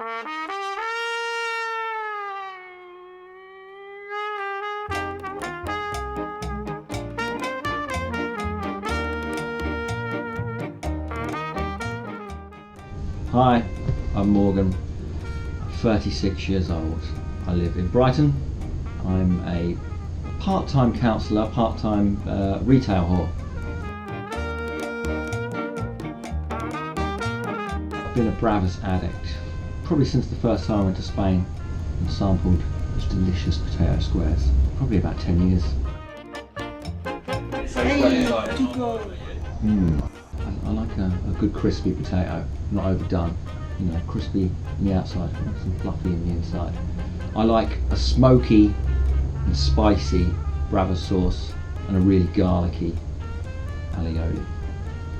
Hi, I'm Morgan, I'm 36 years old. I live in Brighton. I'm a part-time counsellor, part-time retail whore. I've been a Bravas addict probably since the first time I went to Spain and sampled those delicious potato squares. Probably about 10 years. I like a good crispy potato, not overdone. You know, crispy on the outside, nice and fluffy on the inside. I like a smoky and spicy Bravas sauce and a really garlicky alioli.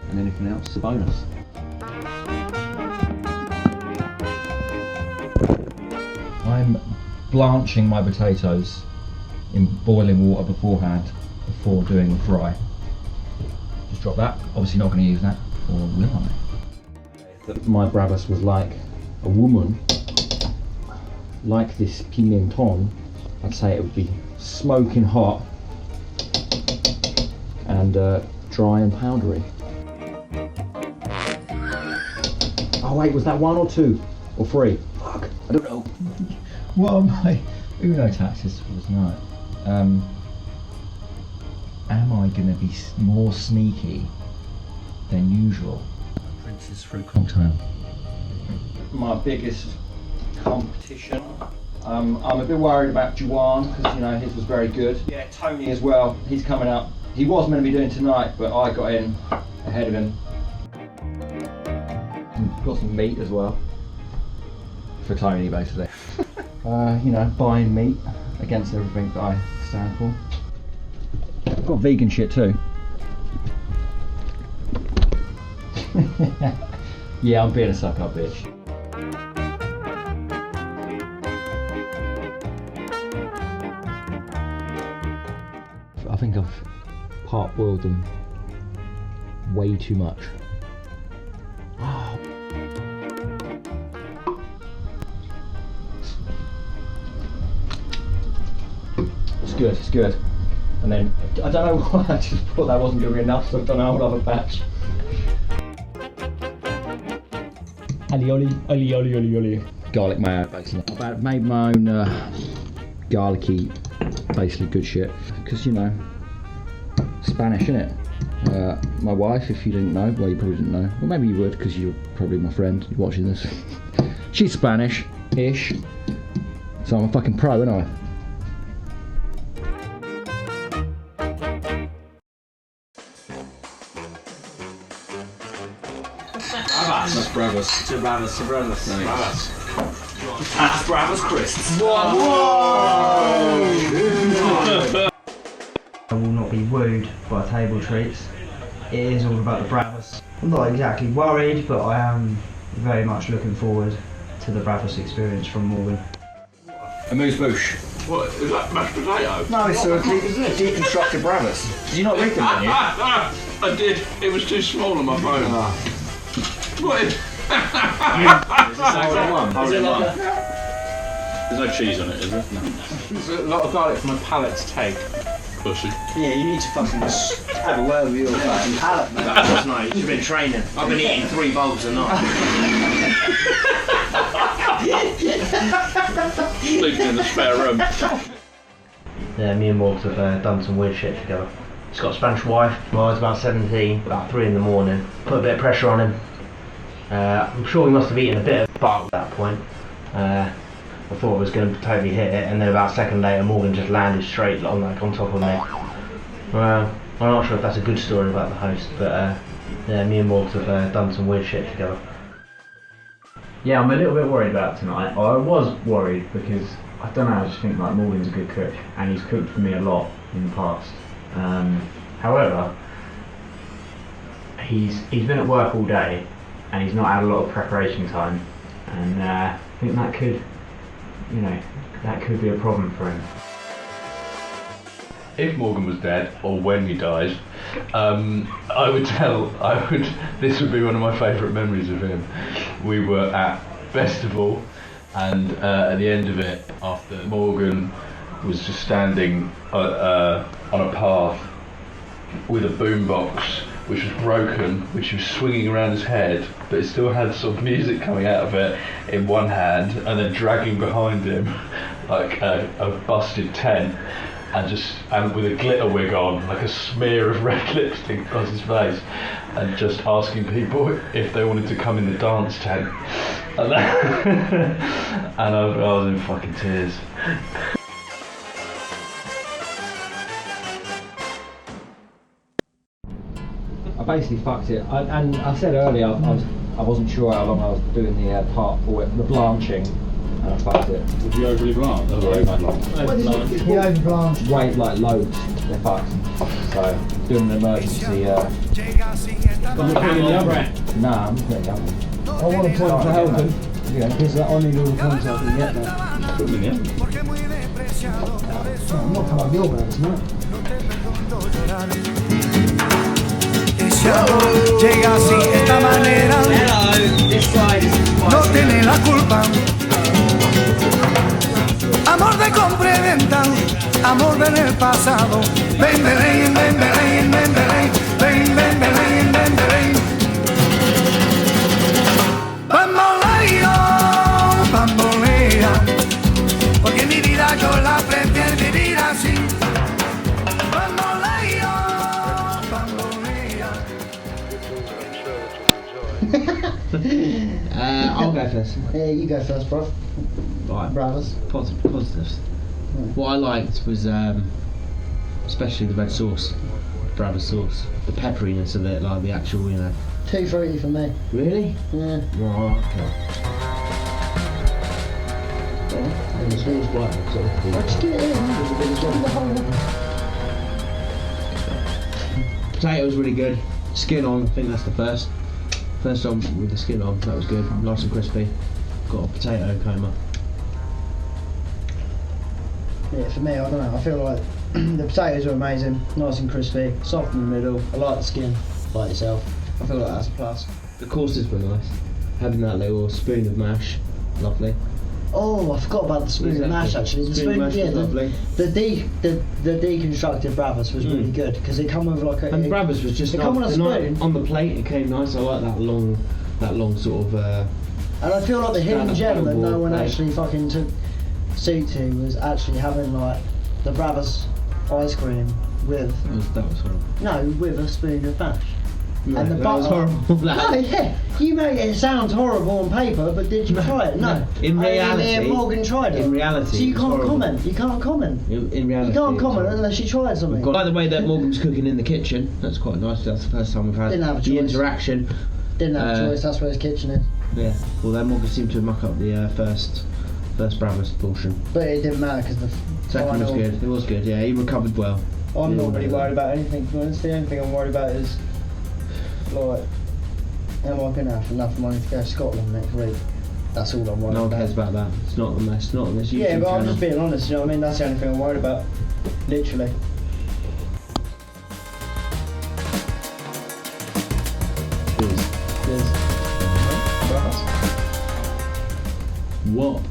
And anything else is a bonus. I'm blanching my potatoes in boiling water beforehand before doing the fry. Just drop that. Obviously not going to use that, or will I? That my Bravas was like a woman, like this pimenton. I'd say it would be smoking hot and dry and powdery. Oh wait, was that one or two or three? Fuck, I don't know. What are my Uno taxes for tonight? Am I going to be more sneaky than usual? Prince's Fruit Cocktail. My biggest competition. I'm a bit worried about Juan because, you know, his was very good. Yeah, Tony as well. He's coming up. He was meant to be doing tonight, but I got in ahead of him. Got some meat as well for Tony, basically. You know, buying meat against everything that I stand for. I've got vegan shit too. Yeah, I'm being a suck up bitch. I think I've part-boiled them way too much. Oh. It's good, it's good. And then, I don't know why, I just thought that wasn't going to be enough, so I've done a whole other batch. Alioli, alioli, alioli. Garlic mayo, basically. I've made my own garlicky, basically good shit. Because, you know, Spanish, innit? My wife, if you didn't know, well, you probably didn't know. Well, maybe you would, because you're probably my friend watching this. She's Spanish-ish. So I'm a fucking pro, aren't I? Patatas Bravas. Bravas. Bravas. Patatas Bravas crisps. Whoa! I will not be wooed by table treats. It is all about the Bravas. I'm not exactly worried, but I am very much looking forward to the Bravas experience from Morgan. Amuse bouche. What, is that mashed potato? No, it's a deconstructed Bravas. Did you not read them, did you? I did. It was too small on my phone. What? Is it like There's no cheese on it, is there? No. There's a lot of garlic for my palate to take. Pussy. Yeah, you need to fucking just have a word with your fucking palate, man. That's nice. You've been training. I've been eating 3 bulbs a night. Sleeping in the spare room. Yeah, me and Morgs have done some weird shit together. He's got a Spanish wife. Well, I was about 17, about 3 in the morning. Put a bit of pressure on him. I'm sure he must have eaten a bit of butt at that point. I thought I was going to totally hit it, and then about a second later Morgan just landed straight on top of me. Well, I'm not sure if that's a good story about the host, but yeah, me and Morgs have done some weird shit together. Yeah, I'm a little bit worried about tonight. I was worried because, I don't know, I just think like Morgan's a good cook, and he's cooked for me a lot in the past. However, he's been at work all day, and he's not had a lot of preparation time, and I think that could, you know, that could be a problem for him. If Morgan was dead, or when he died, this would be one of my favourite memories of him. We were at festival, and at the end of it, after Morgan was just standing on a path with a boombox which was broken, which he was swinging around his head, but it still had sort of music coming out of it in one hand, and then dragging behind him like a busted tent, and with a glitter wig on, like a smear of red lipstick across his face, and just asking people if they wanted to come in the dance tent. And I was in fucking tears. I basically fucked it, and I said earlier I wasn't sure how long I was doing the part for it, the blanching, and I fucked it. Did you overly blanch? Yeah, You over blanched. Wait, like loads, they're fucked. So doing an emergency. Nah, I'm just getting up. I want to point for helping. Yeah, because I need all the points I can get now. Put me in. I'm not coming up your bags, no. Llega así, esta manera, no tiene la culpa. Amor de compra y venta, amor del pasado. Ven, ven, ven, ven, ven, ven, ven, ven, ven, ven, ven, ven. Bamboleo, bambolea, porque mi vida yo la prefiero vivir así. Bamboleo, bambolea. I'll go first. Yeah, you go first, bro. Right. Bravas. Positives. What I liked was especially the red sauce, Bravas sauce, the pepperiness of it, like the actual, 2 for 80 for me. Really? Yeah. Right. Okay. And the sauce black, sort of. Just get it in. The whole. Potato was really good. Skin on, I think that's the first one with the skin on. That was good, nice and crispy. Got a potato coma. Yeah, for me, I don't know. I feel like the potatoes are amazing, nice and crispy, soft in the middle. I like the skin, like yourself. I feel like that's a plus. The courses were nice. Having that little spoon of mash, lovely. Oh, I forgot about the spoon of mash actually. The spoon, mash yeah, was lovely. the deconstructed Bravas was really good because it come with like a. And Bravas was just it come on a spoon. on the plate. It came nice. I like that long sort of. And I feel like the hidden gem that no one plate. actually fucking took suit to was actually having like the Bravas ice cream with That was horrible. no with a spoon of mash. Yeah, And the that butter. was horrible. No, yeah, you make it sound horrible on paper, but did you try it? No. In reality, Only Morgan tried it. in reality, so you it was can't horrible. comment. You can't comment. In reality, You can't it was comment horrible. unless you tried something. I like the way that Morgan was cooking in the kitchen. That's quite nice. That's the first time we've had Didn't have a the choice. interaction. Didn't have a choice. That's where his kitchen is. Yeah. Well, then Morgan seemed to muck up the first Bravas portion. But it didn't matter because the Second was final. good. It was good. Yeah, he recovered well. I'm Yeah, not really yeah. worried about anything. To be honest, the only thing I'm worried about is like, am I going to have enough money to go to Scotland next week? That's all I'm worried No one about. cares about that. It's not on this. Not on this YouTube Yeah, but I'm channel. just being honest. You know what I mean? That's the only thing I'm worried about. Literally. Cheers. What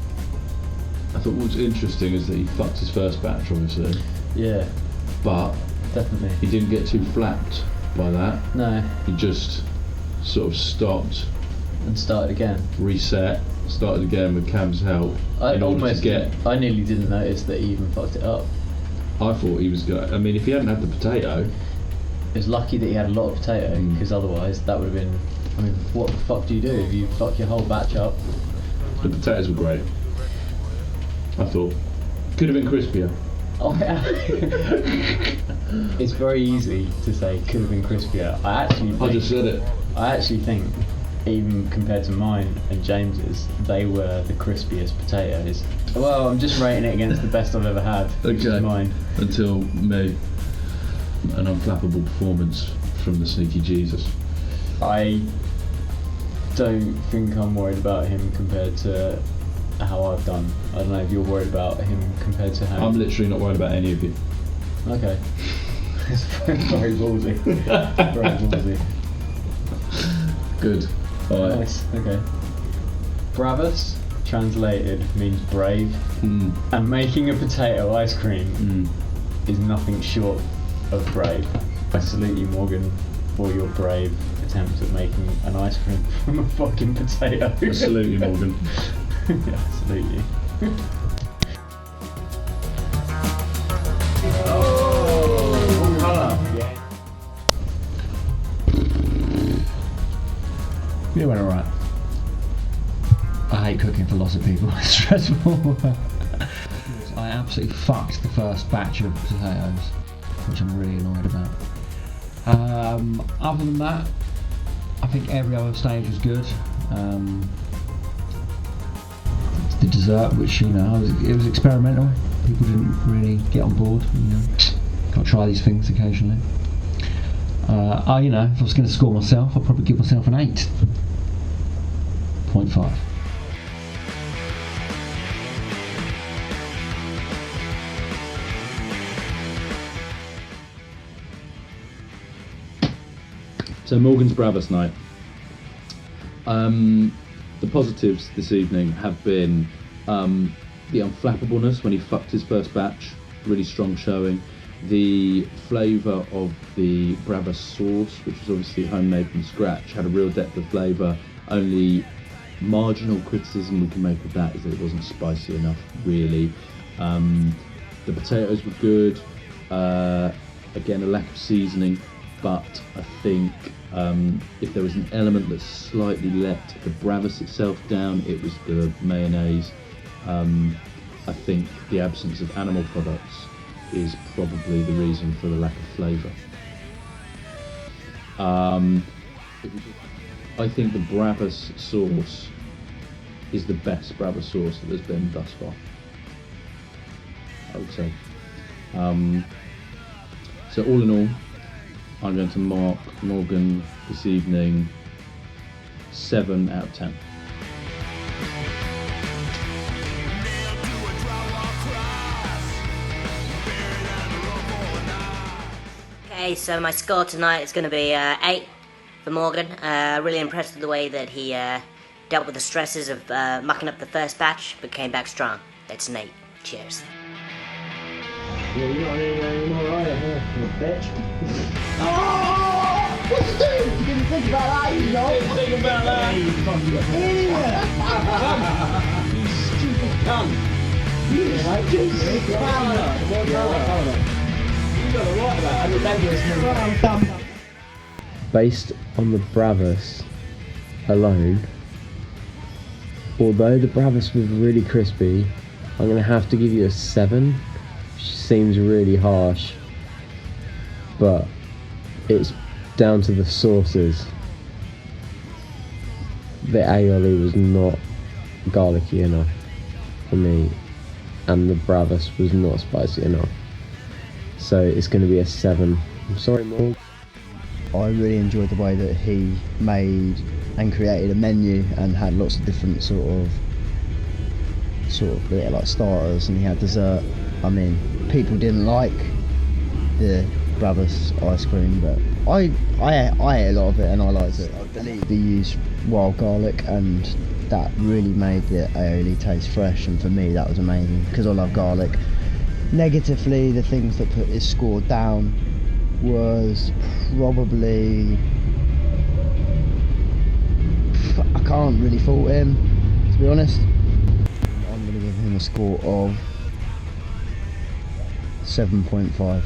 I thought was interesting is that he fucked his first batch, obviously, Yeah, but definitely. he didn't get too flapped by that. No, He just sort of stopped, and started again. reset, started again with Cam's help I in order to almost get. I nearly didn't notice that he even fucked it up. I thought he was going. I mean, if he hadn't had the potato, It was lucky that he had a lot of potato, because otherwise that would have been. I mean, what the fuck do you do if you fuck your whole batch up? the potatoes were great. I thought could have been crispier. Oh, yeah. It's very easy to say could have been crispier. I I just said it. think, even compared to mine and James's, they were the crispiest potatoes. Well, I'm just rating it against the best I've ever had, which Okay. is mine. Until me, an unflappable performance from the sneaky Jesus. I don't think I'm worried about him compared to how I've done. I don't know if you're worried about him compared to how. I'm literally not worried about any of you. Okay. It's very ballsy. Very ballsy. Good. Alright. Nice. Okay. Bravas, translated, means brave, and making a potato ice cream is nothing short of brave. I salute you, Morgan, for your brave attempt at making an ice cream from a fucking potato. I salute you, Morgan. Yeah, I salute you. It went alright. I hate cooking for lots of people, it's stressful. I absolutely fucked the first batch of potatoes, which I'm really annoyed about. Other than that, I think every other stage was good. The dessert, which, you know, it was experimental. People didn't really get on board, you know. Got to try these things occasionally. You know, if I was going to score myself, I'd probably give myself an 8.5. So Morgan's Bravas night. The positives this evening have been the unflappableness when he fucked his first batch, really strong showing. The flavour of the Bravas sauce, which was obviously homemade from scratch, had a real depth of flavour. Only marginal criticism we can make of that is that it wasn't spicy enough, really. The potatoes were good. Again, a lack of seasoning, but I think if there was an element that slightly let the Bravas itself down, it was the mayonnaise. I think the absence of animal products is probably the reason for the lack of flavour. I think the Bravas sauce is the best Bravas sauce that there's been thus far, I would say. So all in all, I'm going to mark Morgan this evening 7 out of 10. Okay, so my score tonight is going to be 8 for Morgan. Really impressed with the way that he dealt with the stresses of mucking up the first batch, but came back strong. That's an 8. Cheers. Yeah, you're not any more either, huh? You bitch. Oh! What's he doing? You didn't think about that, you know? Didn't think about that. You fucking idiot! You stupid cunt. You stupid cunt! You got a right about that. I'm dumb. Based on the Bravas alone, although the Bravas was really crispy, I'm going to have to give you a 7, which seems really harsh, but it's down to the sauces. The aioli was not garlicky enough for me, and the Bravas was not spicy enough, so it's going to be a 7. I'm sorry, Morg. I really enjoyed the way that he made and created a menu and had lots of different sort of yeah, like starters, and he had dessert. I mean, people didn't like the Bravas ice cream, but I ate a lot of it and I liked it. I believe they used wild garlic, and that really made the aioli taste fresh, and for me that was amazing because I love garlic. Negatively, the things that put his score down was probably, I can't really fault him, to be honest. I'm going to give him a score of 7.5.